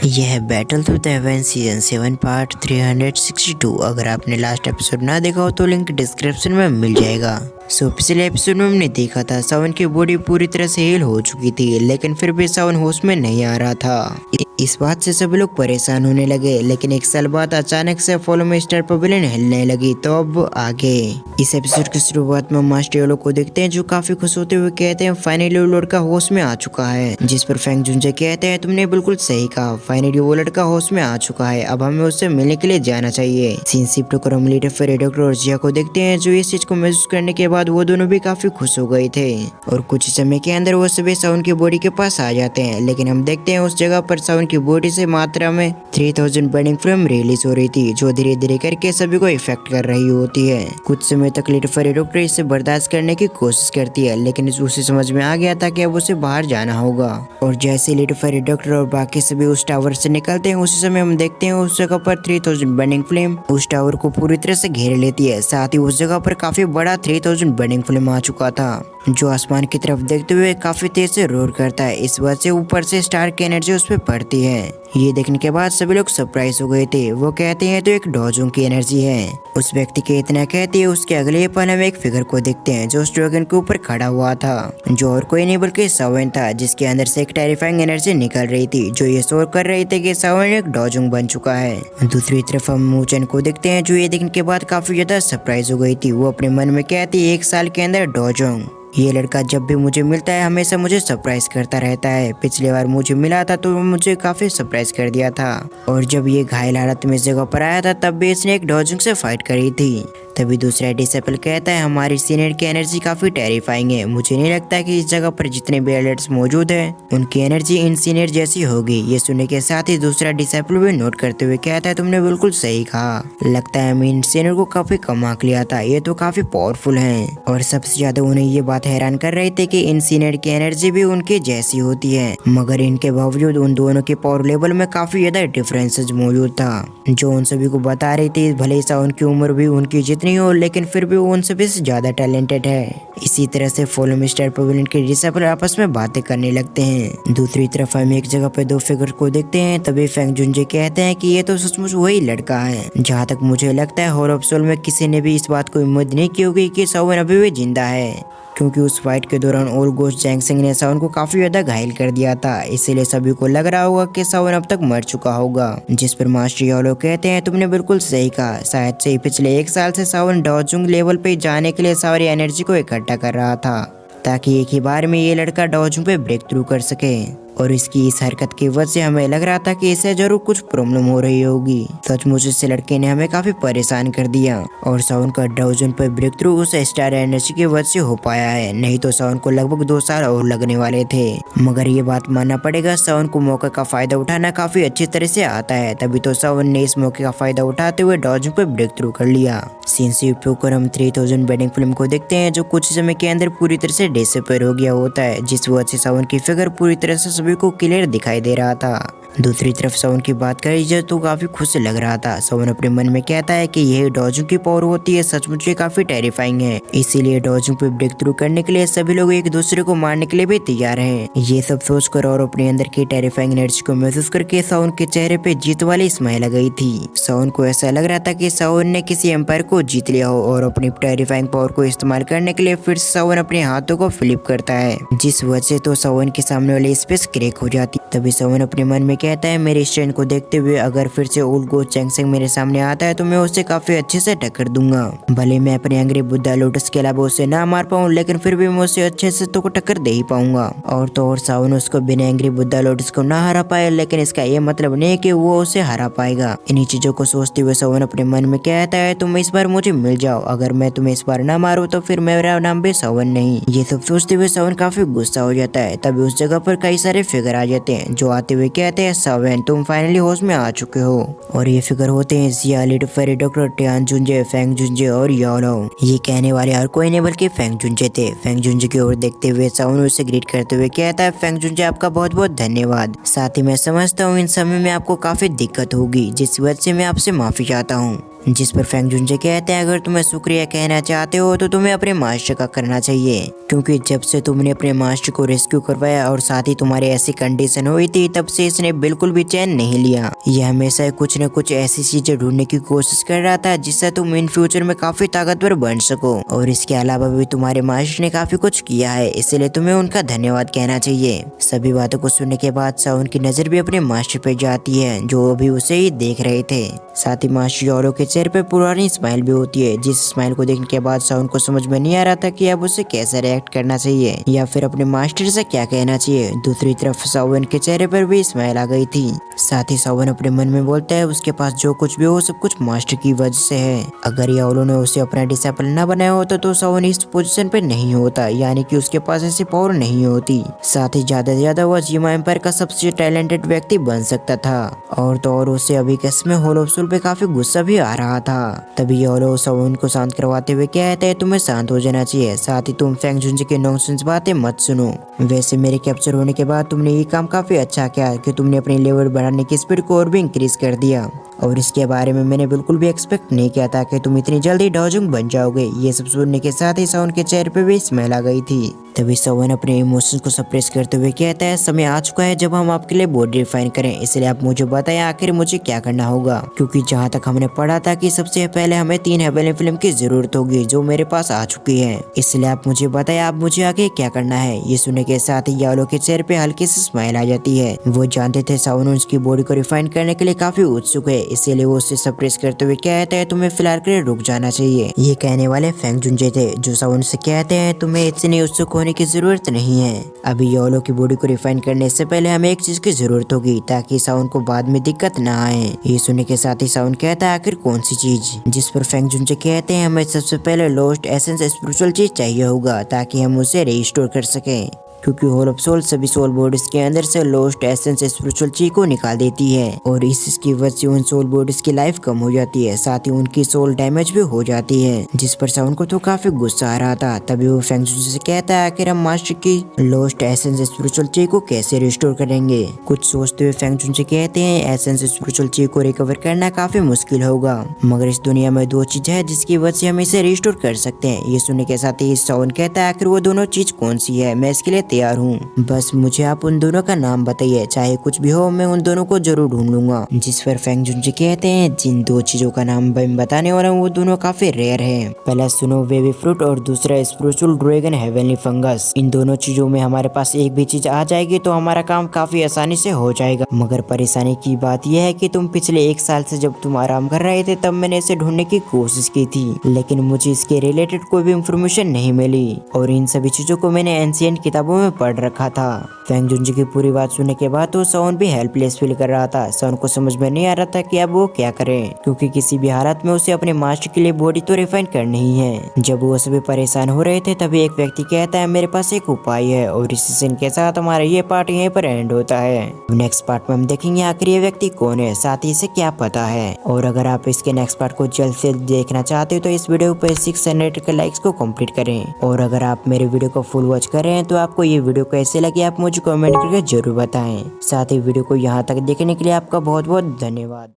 यह battle to the heaven season 7 part 362। अगर आपने लास्ट एपिसोड ना देखा हो तो लिंक डिस्क्रिप्शन में मिल जाएगा। पिछले एपिसोड में हमने देखा था सावन की बॉडी पूरी तरह से हील हो चुकी थी, लेकिन फिर भी सावन होश में नहीं आ रहा था। इस बात से सभी लोग परेशान होने लगे। लेकिन एक साल बाद अचानक से फॉलो में स्टार पवेलियन हिलने लगी। तो अब आगे इस एपिसोड की शुरुआत में मास्टर येलो को देखते हैं, जो काफी खुश होते हुए कहते हैं फाइनली वो लड़का होश में आ चुका है। जिस पर फेंग जुनजे कहते हैं तुमने बिल्कुल सही कहा, फाइनली वो लड़का होश में आ चुका है, अब हमें उससे मिलने के लिए जाना चाहिए। सीन शिफ्ट कर हम लीडर फिर डॉक्टर और जिया को देखते हैं, जो इस चीज को महसूस करने के बाद वो दोनों भी काफी खुश हो गए थे। और कुछ समय के अंदर वो सभी सावन की बॉडी के पास आ जाते हैं। लेकिन हम देखते हैं उस जगह पर सावन की बॉडी से मात्रा में 3000 बर्निंग फ्लेम रिलीज हो रही थी, जो धीरे धीरे करके सभी को इफेक्ट कर रही होती है। कुछ समय तक लीडर फिर डॉक्टर इसे बर्दाश्त करने की कोशिश करती है, लेकिन उसे समझ में आ गया था कि अब उसे बाहर जाना होगा। और जैसे लीडर फिर डॉक्टर और बाकी सभी उस टावर से निकलते हैं, उसी समय हम देखते हैं उस जगह पर 3000 बर्निंग फ्लेम उस टावर को पूरी तरह से घेर लेती है। साथ ही उस जगह पर काफी बड़ा 3000 बर्निंग फ्लेम आ चुका था, जो आसमान की तरफ देखते हुए काफी तेज से रोर करता है। इस वजह से ऊपर से स्टार की एनर्जी उस पर पड़ती है। ये देखने के बाद सभी लोग सरप्राइज हो गए थे। वो कहते हैं तो एक डोजोंग की एनर्जी है। उस व्यक्ति के इतना कहते हैं, उसके अगले पल हम एक फिगर को देखते हैं जो उस ड्रैगन के ऊपर खड़ा हुआ था, जो और कोई नहीं बल्कि सावन था, जिसके अंदर से एक टेरिफाइंग एनर्जी निकल रही थी, जो ये शोर कर रहे थे कि सावन एक डोजोंग बन चुका है। दूसरी तरफ हम मूचन को देखते हैं, जो ये देखने के बाद काफी ज्यादा सरप्राइज हो गई थी। वो अपने मन में कहती है 1 साल के अंदर डोजोंग। ये लड़का जब भी मुझे मिलता है हमेशा मुझे सरप्राइज करता रहता है। पिछली बार मुझे मिला था तो मुझे काफी सरप्राइज कर दिया था, और जब ये घायल हालत में इस जगह पर आया था तब भी इसने एक डोजोंग से फाइट करी थी। तभी दूसरा डिसेबल कहता है हमारी सीनियर की एनर्जी काफी टेरिफाइंग है, मुझे नहीं लगता कि इस जगह पर जितने भी एलिट्स मौजूद हैं उनकी एनर्जी इन सीनियर जैसी होगी। ये सुनने के साथ ही दूसरा डिसेबल भी नोट करते हुए कहता है तुमने बिल्कुल सही कहा, लगता है इन सीनियर को काफी कम आंक लिया था, ये तो काफी पावरफुल हैं। और सबसे ज्यादा उन्हें ये बात हैरान कर रहे थे कि इन सीनियर की एनर्जी भी उनकी जैसी होती है, मगर इनके बावजूद उन दोनों के पावर लेवल में काफी ज्यादा डिफरेंसेस मौजूद था, जो उन सभी को बता रही थी भले ही उनकी उम्र भी उनकी जितनी हो, लेकिन फिर भी वो उन सभी से ज्यादा टैलेंटेड है। इसी तरह से फॉलो में स्टार पवेलियन के डिसेबल आपस में बातें करने लगते हैं। दूसरी तरफ हम एक जगह पे 2 फिगर को देखते हैं। तभी फेंग जुनजे कहते हैं कि ये तो सचमुच वही लड़का है। जहाँ तक मुझे लगता है हॉर ऑफ सोल में किसी ने भी इस बात को उम्मीद नहीं की होगी कि सावन अभी भी जिंदा है, क्योंकि उस फाइट के दौरान ओल्ड गोस्ट जैंगसिंग ने सावन को काफी ज्यादा घायल कर दिया था, इसीलिए सभी को लग रहा होगा कि सावन अब तक मर चुका होगा। जिस पर मास्टर येलो कहते हैं तुमने बिल्कुल सही कहा, शायद से पिछले 1 साल से सावन डोजोंग लेवल पे जाने के लिए सारी एनर्जी को इकट्ठा कर रहा था, ताकि एक ही बार में ये लड़का डोजोंग पे ब्रेक थ्रू कर सके। और इसकी इस हरकत की वजह से हमें लग रहा था कि इसे जरूर कुछ प्रॉब्लम हो रही होगी। सचमुच इस लड़के ने हमें काफी परेशान कर दिया, और सावन का डोजोंग पर ब्रेक थ्रू उस स्टार एनर्जी की वजह से हो पाया है, नहीं तो सावन को लगभग 2 साल और लगने वाले थे। मगर ये बात मानना पड़ेगा, सावन को मौके का फायदा उठाना काफी अच्छी तरह से आता है, तभी तो सावन ने इस मौके का फायदा उठाते हुए डोजोंग पर ब्रेक थ्रू कर लिया। सीन शिफ्ट होकर हम 3000 बर्निंग फ्लेम को देखते हैं, जो कुछ समय के अंदर पूरी तरह से डिसअपीयर हो गया होता है, जिस वजह से सावन की फिगर पूरी तरह से सभी को क्लियर दिखाई दे रहा था। दूसरी तरफ सावन की बात करी जाए तो काफी खुश लग रहा था। सावन अपने मन में कहता है कि यह डोजोंग की पावर होती है, सचमुच ये काफी टेरिफाइंग है, इसीलिए डोजोंग पे ब्रेक थ्रू करने के लिए सभी लोग एक दूसरे को मारने के लिए भी तैयार हैं। ये सब सोचकर और अपने अंदर की टेरिफाइंग एनर्जी को महसूस करके सावन के चेहरे पे जीत वाली स्माइल आ गई थी। सावन को ऐसा लग रहा था कि सावन ने किसी एम्पायर को जीत लिया हो, और अपनी टेरिफाइंग पावर को इस्तेमाल करने के लिए फिर सावन अपने हाथों को फ्लिप करता है, जिस वजह से तो सावन के सामने वाली स्पेस क्रैक हो जाती। तभी सावन अपने मन में कहता है मेरे स्ट्रेंथ को देखते हुए अगर फिर से ओल्ड गोस्ट जैंगसिंग मेरे सामने आता है तो मैं उसे काफी अच्छे से टक्कर दूंगा। भले मैं अपने अंग्रेज बुद्धा लोटस के अलावा उसे ना मार पाऊं, लेकिन फिर भी मैं उसे अच्छे से तो टक्कर दे ही पाऊंगा। और तो और सावन उसको बिना अंग्रेज बुद्धा लोटस को ना हरा पाए, लेकिन इसका ये मतलब नहीं कि वो उसे हरा पाएगा। इन्हीं चीजों को सोचते हुए सावन अपने मन में कहता है तुम इस बार मुझे मिल जाओ, अगर मैं तुम्हें इस बार ना मारूं तो फिर मेरा नाम भी सावन नहीं। ये सब सोचते हुए सावन काफी गुस्सा हो जाता है। तभी उस जगह पर कई सारे फिगर आ जाते हैं, जो आते हुए कहते हैं सावन तुम फाइनली होश में आ चुके हो। और ये फिगर होते हैं जिया, leader fairy doctor, Tian जुनजे, Feng जुनजे और यालो। ये कहने वाले और कोई नहीं बल्कि फेंग जुनजे थे। फेंग जुनजे की ओर देखते हुए सावन उसे ग्रीट करते हुए कहता है फेंग जुनजे आपका बहुत बहुत धन्यवाद, साथ ही मैं समझता हूँ इन समय में आपको काफी दिक्कत होगी, जिस वजह से मैं आपसे माफी चाहता हूँ। जिस पर फेंग जुनजे कहते हैं अगर तुम्हें शुक्रिया कहना चाहते हो तो तुम्हें अपने मास्टर का करना चाहिए, क्योंकि जब से तुमने अपने मास्टर को रेस्क्यू करवाया और साथ ही तुम्हारी ऐसी कंडीशन हुई थी तब से इसने बिल्कुल भी चैन नहीं लिया। यह हमेशा कुछ न कुछ ऐसी चीजें ढूंढने की कोशिश कर रहा था जिससे तुम इन फ्यूचर में काफी ताकतवर बन सको, और इसके अलावा भी तुम्हारे मास्टर ने काफी कुछ किया है, इसलिए तुम्हें उनका धन्यवाद कहना चाहिए। सभी बातों को सुनने के बाद साउन की नजर भी अपने मास्टर पे जाती है जो अभी उसे ही देख रहे थे। साथ ही मास्टर योलो के चेहरे पे पुरानी स्माइल भी होती है, जिस स्माइल को देखने के बाद साउन को समझ में नहीं आ रहा था कि अब उसे कैसे रिएक्ट करना चाहिए या फिर अपने मास्टर से क्या कहना चाहिए। दूसरी तरफ सावन के चेहरे पर भी स्माइल आ गई थी। साथ ही सावन अपने मन में बोलता है उसके पास जो कुछ भी हो सब कुछ मास्टर की वजह से है। अगर योलो ने उसे अपना डिसिपल न बनाया होता तो सावन इस पोजीशन पे नहीं होता, यानी कि उसके पास ऐसी पावर नहीं होती। साथ ही ज्यादा से ज्यादा वह जिमा एम्पायर का सबसे टैलेंटेड व्यक्ति बन सकता था। और तो और उसे अभी कसम होलो सोल पे काफी गुस्सा भी आ रहा था। तभी योलो सावन को शांत करवाते हुए कहता है तुम्हें शांत हो जाना चाहिए, साथ ही तुम फेंग जुनजे की नॉनसेंस बातें मत सुनो। वैसे मेरे कैप्चर होने के बाद तुमने ये काम काफी अच्छा किया कि तुमने अपनी लेवल बढ़ाने की स्पीड को और भी इंक्रीज कर दिया, और इसके बारे में मैंने बिल्कुल भी एक्सपेक्ट नहीं किया था कि तुम इतनी जल्दी डॉजिंग बन जाओगे। ये सब सुनने के साथ ही सावन के चेहरे पे भी स्माइल आ गई थी। तभी सावन अपने इमोशंस को सप्रेस करते हुए कहता है समय आ चुका है जब हम आपके लिए बॉडी रिफाइन करें, इसलिए आप मुझे बताएं आखिर मुझे क्या करना होगा, क्योंकि जहाँ तक हमने पढ़ा था कि सबसे पहले हमें 3 हेवनली फिल्म की जरूरत होगी जो मेरे पास आ चुकी है, इसलिए आप मुझे बताएं आप मुझे आगे क्या करना है। ये सुनने के साथ ही योलो के चेहरे पे हल्की सी स्माइल आ जाती है। वो जानते थे सावन उसकी बॉडी को रिफाइन करने के लिए काफी उत्सुक है, इसीलिए वो उसे सप्रेस करते हुए कहता है तुम्हें फिलहाल के लिए रुक जाना चाहिए। ये कहने वाले फेंग जुनजे थे जो सावन से कहते हैं तुम्हें इतनी उत्सुक होने की जरूरत नहीं है, अभी योलो की बॉडी को रिफाइन करने से पहले हमें एक चीज की जरूरत होगी ताकि सावन को बाद में दिक्कत ना आए। ये सुनने के साथ ही सावन कहता है आखिर कौन सी चीज, जिस पर फेंग जुनजे कहते हैं हमें सबसे पहले लोस्ट एसेंस स्पिरिचुअल चीज चाहिए होगा ताकि हम उसे रिस्टोर कर सके, क्योंकि होल ऑफ सोल सभी सोल बॉडीज के अंदर से लोस्ट एसेंस स्पिरिचुअल ची को निकाल देती है, और इसकी वजह से उन सोल बॉडीज की लाइफ कम हो जाती है, साथ ही उनकी सोल डैमेज भी हो जाती है, जिस पर साउन को तो काफी गुस्सा आ रहा था। तभी वो फेंग जुनजे से कहता है आखिर हम मास्टर की लोस्ट एसेंस स्पिरिचुअल ची को कैसे रिस्टोर करेंगे। कुछ सोचते हुए फेंग जुनजे कहते हैं एसेंस स्पिरिचुअल ची को रिकवर करना काफी मुश्किल होगा, मगर इस दुनिया में 2 चीज है जिसकी वजह से हम इसे रिस्टोर कर सकते हैं। ये सुनने के साथ ही साउन कहता है आखिर वो दोनों चीज कौन सी है, मैं इसके लिए तैयार हूँ, बस मुझे आप उन दोनों का नाम बताइए, चाहे कुछ भी हो मैं उन दोनों को जरूर ढूंढ लूंगा। जिस पर फेंग जुनजे कहते हैं जिन 2 चीजों का नाम मैं बताने वाला हूँ वो दोनों काफी रेयर है, पहला स्नो बेबी फ्रूट और दूसरा स्पिरिचुअल ड्रैगन हेवनली फंगस। इन दोनों चीजों में हमारे पास एक भी चीज आ जाएगी तो हमारा काम काफी आसानी से हो जाएगा, मगर परेशानी की बात यह है कि तुम पिछले 1 साल से जब तुम आराम कर रहे थे तब मैंने इसे ढूंढने की कोशिश की थी, लेकिन मुझे इसके रिलेटेड कोई भी इंफॉर्मेशन नहीं मिली, और इन सभी चीजों को मैंने एंशिएंट किताबों में पढ़ रखा था। फेंग जुनजे की पूरी बात सुनने के बाद तो साउन भी हेल्पलेस फील कर रहा था। साउन को समझ में नहीं आ रहा था कि अब वो क्या करे, क्योंकि किसी भी हालत में उसे अपने मास्टर के लिए बॉडी तो रिफाइन करनी ही है। जब वो सभी परेशान हो रहे थे तभी एक व्यक्ति कहता है मेरे पास एक उपाय है, और इस सीजन के साथ हमारा ये पार्ट यहीं पर एंड होता है। नेक्स्ट पार्ट में हम देखेंगे आखिर ये व्यक्ति कौन है, साथ ही इसे क्या पता है। और अगर आप इसके नेक्स्ट पार्ट को जल्द से देखना चाहते हो तो इस वीडियो पर 600 के लाइक्स को कंप्लीट करें, और अगर आप मेरे वीडियो को फुल वॉच कर रहे हैं तो आपको ये वीडियो कैसे लगी आप मुझे कमेंट करके जरूर बताएं। साथ ही वीडियो को यहाँ तक देखने के लिए आपका बहुत बहुत धन्यवाद।